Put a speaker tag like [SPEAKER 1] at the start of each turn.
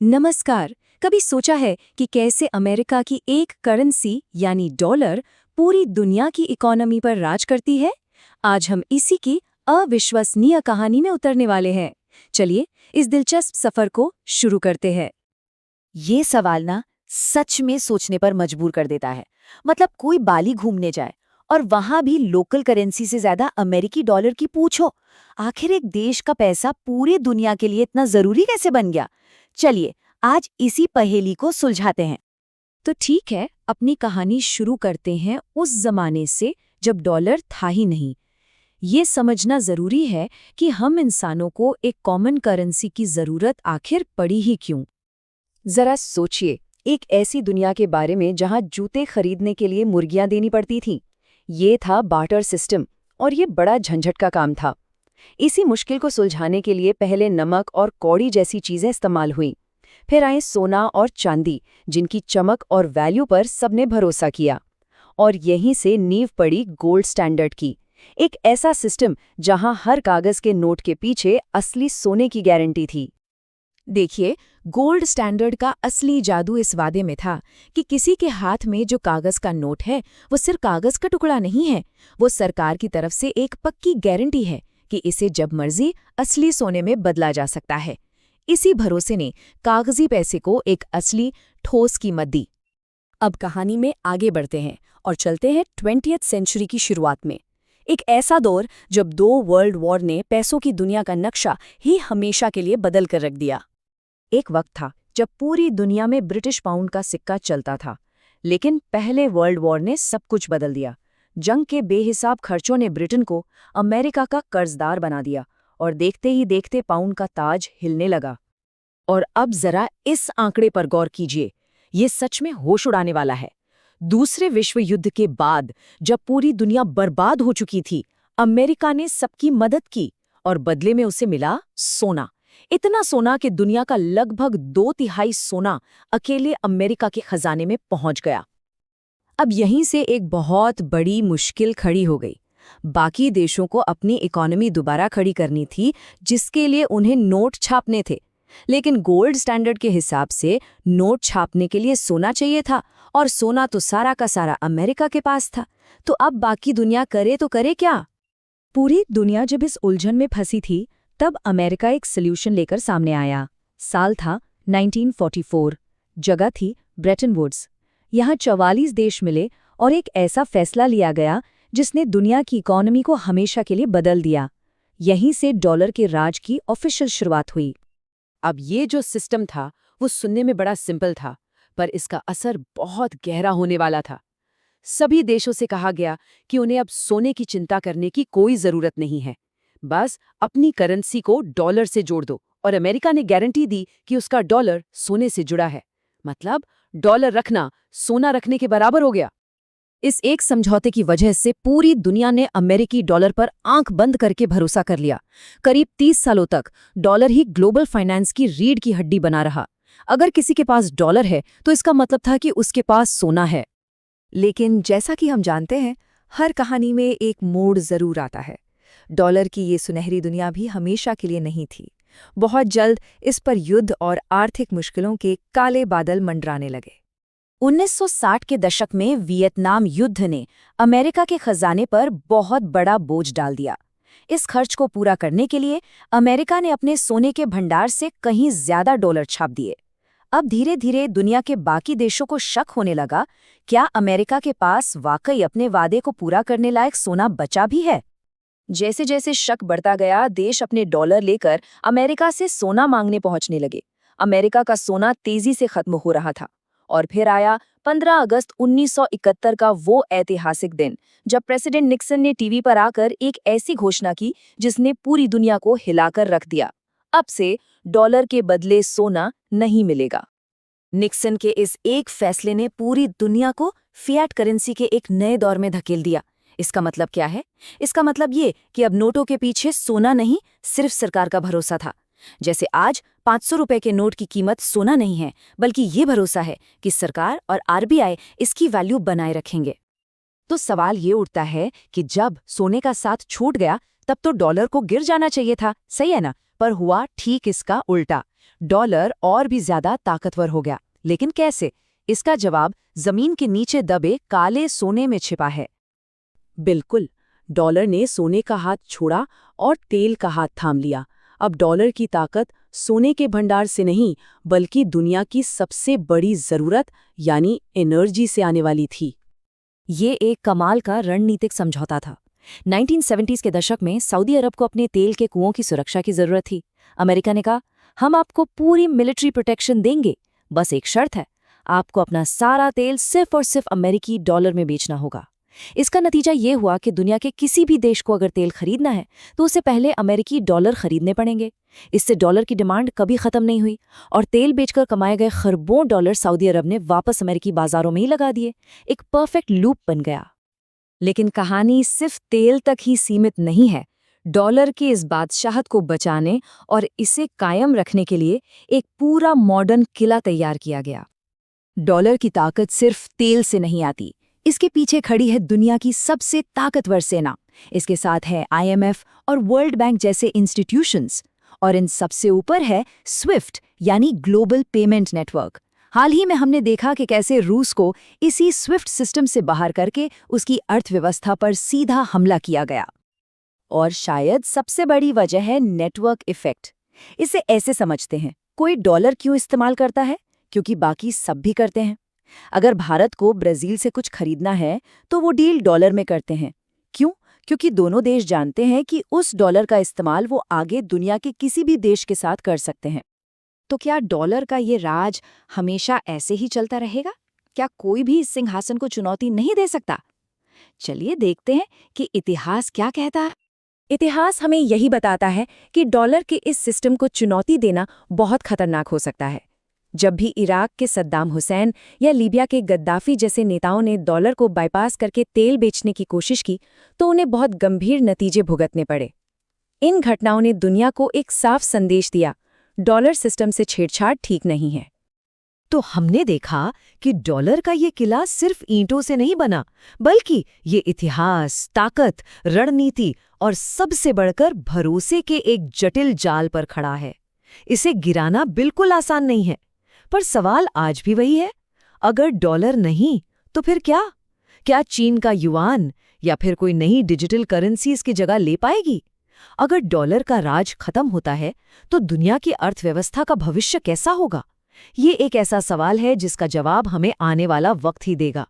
[SPEAKER 1] नमस्कार। कभी सोचा है कि कैसे अमेरिका की एक करेंसी यानी डॉलर पूरी दुनिया की इकोनॉमी पर राज करती है? आज हम इसी की अविश्वसनीय कहानी में उतरने वाले हैं। चलिए इस दिलचस्प सफर को शुरू करते हैं।
[SPEAKER 2] ये सवाल ना सच में सोचने पर मजबूर कर देता है। मतलब कोई बाली घूमने जाए और वहां भी लोकल करेंसी से ज्यादा अमेरिकी डॉलर की पूछो। आखिर एक देश का पैसा पूरी दुनिया के लिए इतना जरूरी कैसे बन गया? चलिए आज इसी पहेली को सुलझाते हैं।
[SPEAKER 1] तो ठीक है, अपनी कहानी शुरू करते हैं उस जमाने से जब डॉलर था ही नहीं। ये समझना जरूरी है कि हम इंसानों को एक कॉमन करेंसी की जरूरत आखिर पड़ी ही क्यों। जरा सोचिए, एक ऐसी दुनिया के बारे में जहां जूते खरीदने के लिए मुर्गियां देनी पड़ती थीं। ये था बार्टर सिस्टम, और ये बड़ा झंझट का काम था। इसी मुश्किल को सुलझाने के लिए पहले नमक और कौड़ी जैसी चीजें इस्तेमाल हुईं। फिर आए सोना और चांदी, जिनकी चमक और वैल्यू पर सबने भरोसा किया। और यहीं से नींव पड़ी गोल्ड स्टैंडर्ड की, एक ऐसा सिस्टम जहां हर कागज के नोट के पीछे असली सोने की गारंटी थी।
[SPEAKER 3] देखिए, गोल्ड स्टैंडर्ड का असली जादू इस वादे में था कि किसी के हाथ में जो कागज का नोट है वो सिर्फ कागज का टुकड़ा नहीं है, वो सरकार की तरफ से एक पक्की गारंटी है कि इसे जब मर्जी असली सोने में बदला जा सकता है। इसी भरोसे ने कागजी पैसे को एक असली ठोस कीमत दी।
[SPEAKER 1] अब कहानी में आगे बढ़ते हैं और चलते हैं 20वीं सेंचुरी की शुरुआत में। एक ऐसा दौर जब दो वर्ल्ड वॉर ने पैसों की दुनिया का नक्शा ही हमेशा के लिए बदल कर रख दिया। एक वक्त था जब पूरी दुनिया में ब्रिटिश पाउंड का सिक्का चलता था, लेकिन पहले वर्ल्ड वॉर ने सब कुछ बदल दिया। जंग के बेहिसाब खर्चों ने ब्रिटेन को अमेरिका का कर्जदार बना दिया, और देखते ही देखते पाउंड का ताज हिलने लगा। और अब जरा इस आंकड़े पर गौर कीजिए, ये सच में होश उड़ाने वाला है। दूसरे विश्व युद्ध के बाद जब पूरी दुनिया बर्बाद हो चुकी थी, अमेरिका ने सबकी मदद की और बदले में उसे मिला सोना। इतना सोना कि दुनिया का लगभग 2/3 सोना अकेले अमेरिका के खजाने में पहुंच गया। अब यहीं से एक बहुत बड़ी मुश्किल खड़ी हो गई। बाकी देशों को अपनी इकोनॉमी दोबारा खड़ी करनी थी, जिसके लिए उन्हें नोट छापने थे। लेकिन गोल्ड स्टैंडर्ड के हिसाब से नोट छापने के लिए सोना चाहिए था, और सोना तो सारा का सारा अमेरिका के पास था। तो अब बाकी दुनिया करे तो करे क्या? पूरी दुनिया जब इस उलझन में फंसी थी, तब अमेरिका एक सॉल्यूशन लेकर सामने आया। साल था 1944, जगह थी ब्रेटन वुड्स। यहाँ 44 देश मिले और एक ऐसा फैसला लिया गया जिसने दुनिया की इकोनॉमी को हमेशा के लिए बदल दिया। यहीं से डॉलर के राज की ऑफिशियल शुरुआत हुई।
[SPEAKER 2] अब ये जो सिस्टम था वो सुनने में बड़ा सिंपल था, पर इसका असर बहुत गहरा होने वाला था। सभी देशों से कहा गया कि उन्हें अब सोने की चिंता करने की कोई जरूरत नहीं है, बस अपनी करेंसी को डॉलर से जोड़ दो। और अमेरिका ने गारंटी दी कि उसका डॉलर सोने से जुड़ा है। मतलब डॉलर रखना सोना रखने के बराबर हो गया।
[SPEAKER 1] इस एक समझौते की वजह से पूरी दुनिया ने अमेरिकी डॉलर पर आंख बंद करके भरोसा कर लिया। करीब 30 सालों तक डॉलर ही ग्लोबल फाइनेंस की रीढ़ की हड्डी बना रहा। अगर किसी के पास डॉलर है तो इसका मतलब था कि उसके पास सोना है। लेकिन जैसा कि हम जानते हैं, हर कहानी में एक मोड़ जरूर आता है। डॉलर की ये सुनहरी दुनिया भी हमेशा के लिए नहीं थी। बहुत जल्द इस पर युद्ध और आर्थिक मुश्किलों के काले बादल मंडराने लगे। 1960 के दशक में वियतनाम युद्ध ने अमेरिका के खजाने पर बहुत बड़ा बोझ डाल दिया। इस खर्च को पूरा करने के लिए अमेरिका ने अपने सोने के भंडार से कहीं ज्यादा डॉलर छाप दिए। अब धीरे धीरे दुनिया के बाकी देशों को शक होने लगा, क्या अमेरिका के पास वाकई अपने वादे को पूरा करने लायक सोना बचा भी है? जैसे जैसे शक बढ़ता गया, देश अपने डॉलर लेकर अमेरिका से सोना मांगने पहुंचने लगे। अमेरिका का सोना तेजी से खत्म हो रहा था। और फिर आया 15 अगस्त 1971 का वो ऐतिहासिक दिन, जब प्रेसिडेंट निक्सन ने टीवी पर आकर एक ऐसी घोषणा की जिसने पूरी दुनिया को हिलाकर रख दिया। अब से डॉलर के बदले सोना नहीं मिलेगा। निक्सन के इस एक फैसले ने पूरी दुनिया को फिएट करेंसी के एक नए दौर में धकेल दिया। इसका मतलब क्या है? इसका मतलब ये कि अब नोटों के पीछे सोना नहीं, सिर्फ सरकार का भरोसा था। जैसे आज 500 रुपए के नोट की कीमत सोना नहीं है, बल्कि ये भरोसा है कि सरकार और आरबीआई इसकी वैल्यू बनाए रखेंगे। तो सवाल ये उठता है कि जब सोने का साथ छूट गया, तब तो डॉलर को गिर जाना चाहिए था, सही है ना?
[SPEAKER 2] पर हुआ ठीक इसका उल्टा। डॉलर और भी ज्यादा ताकतवर हो गया। लेकिन कैसे? इसका जवाब जमीन के नीचे दबे काले सोने में छिपा है।
[SPEAKER 3] बिल्कुल, डॉलर ने सोने का हाथ छोड़ा और तेल का हाथ थाम लिया। अब डॉलर की ताकत सोने के भंडार से नहीं, बल्कि दुनिया की सबसे बड़ी जरूरत यानी एनर्जी से आने वाली थी।
[SPEAKER 1] ये एक कमाल का रणनीतिक समझौता था। 1970s के दशक में सऊदी अरब को अपने तेल के कुओं की सुरक्षा की जरूरत थी। अमेरिका ने कहा, हम आपको पूरी मिलिट्री प्रोटेक्शन देंगे, बस एक शर्त है, आपको अपना सारा तेल सिर्फ और सिर्फ अमेरिकी डॉलर में बेचना होगा। इसका नतीजा ये हुआ कि दुनिया के किसी भी देश को अगर तेल खरीदना है तो उससे पहले अमेरिकी डॉलर खरीदने पड़ेंगे। इससे डॉलर की डिमांड कभी खत्म नहीं हुई और तेल बेचकर कमाए गए खरबों डॉलर सऊदी अरब ने वापस अमेरिकी बाजारों में ही लगा दिए। एक परफेक्ट लूप बन गया। लेकिन कहानी सिर्फ तेल तक ही सीमित नहीं है। डॉलर की इस बादशाहत को बचाने और इसे कायम रखने के लिए एक पूरा मॉडर्न किला तैयार किया गया। डॉलर की ताकत सिर्फ तेल से नहीं आती, इसके पीछे खड़ी है दुनिया की सबसे ताकतवर सेना। इसके साथ है IMF और वर्ल्ड बैंक जैसे इंस्टीट्यूशंस, और इन सबसे ऊपर है स्विफ्ट यानी ग्लोबल पेमेंट नेटवर्क। हाल ही में हमने देखा कि कैसे रूस को इसी स्विफ्ट सिस्टम से बाहर करके उसकी अर्थव्यवस्था पर सीधा हमला किया गया। और शायद सबसे बड़ी वजह है नेटवर्क इफेक्ट। इसे ऐसे समझते हैं, कोई डॉलर क्यों इस्तेमाल करता है? क्योंकि बाकी सब भी करते हैं। अगर भारत को ब्राजील से कुछ खरीदना है तो वो डील डॉलर में करते हैं। क्यों? क्योंकि दोनों देश जानते हैं कि उस डॉलर का इस्तेमाल वो आगे दुनिया के किसी भी देश के साथ कर सकते हैं। तो क्या डॉलर का ये राज हमेशा ऐसे ही चलता रहेगा? क्या कोई भी इस सिंहासन को चुनौती नहीं दे सकता? चलिए देखते हैं कि इतिहास क्या कहता है। इतिहास हमें यही बताता है कि डॉलर के इस सिस्टम को चुनौती देना बहुत खतरनाक हो सकता है। जब भी इराक के सद्दाम हुसैन या लीबिया के गद्दाफी जैसे नेताओं ने डॉलर को बाईपास करके तेल बेचने की कोशिश की तो उन्हें बहुत गंभीर नतीजे भुगतने पड़े। इन घटनाओं ने दुनिया को एक साफ संदेश दिया, डॉलर सिस्टम से छेड़छाड़ ठीक नहीं है। तो हमने देखा कि डॉलर का ये किला सिर्फ ईंटों से नहीं बना, बल्कि ये इतिहास, ताकत, रणनीति और सबसे बढ़कर भरोसे के एक जटिल जाल पर खड़ा है। इसे गिराना बिल्कुल आसान नहीं है। पर सवाल आज भी वही है, अगर डॉलर नहीं तो फिर क्या? क्या चीन का युआन या फिर कोई नई डिजिटल करेंसी इसकी जगह ले पाएगी? अगर डॉलर का राज खत्म होता है तो दुनिया की अर्थव्यवस्था का भविष्य कैसा होगा? ये एक ऐसा सवाल है जिसका जवाब हमें आने वाला वक्त ही देगा।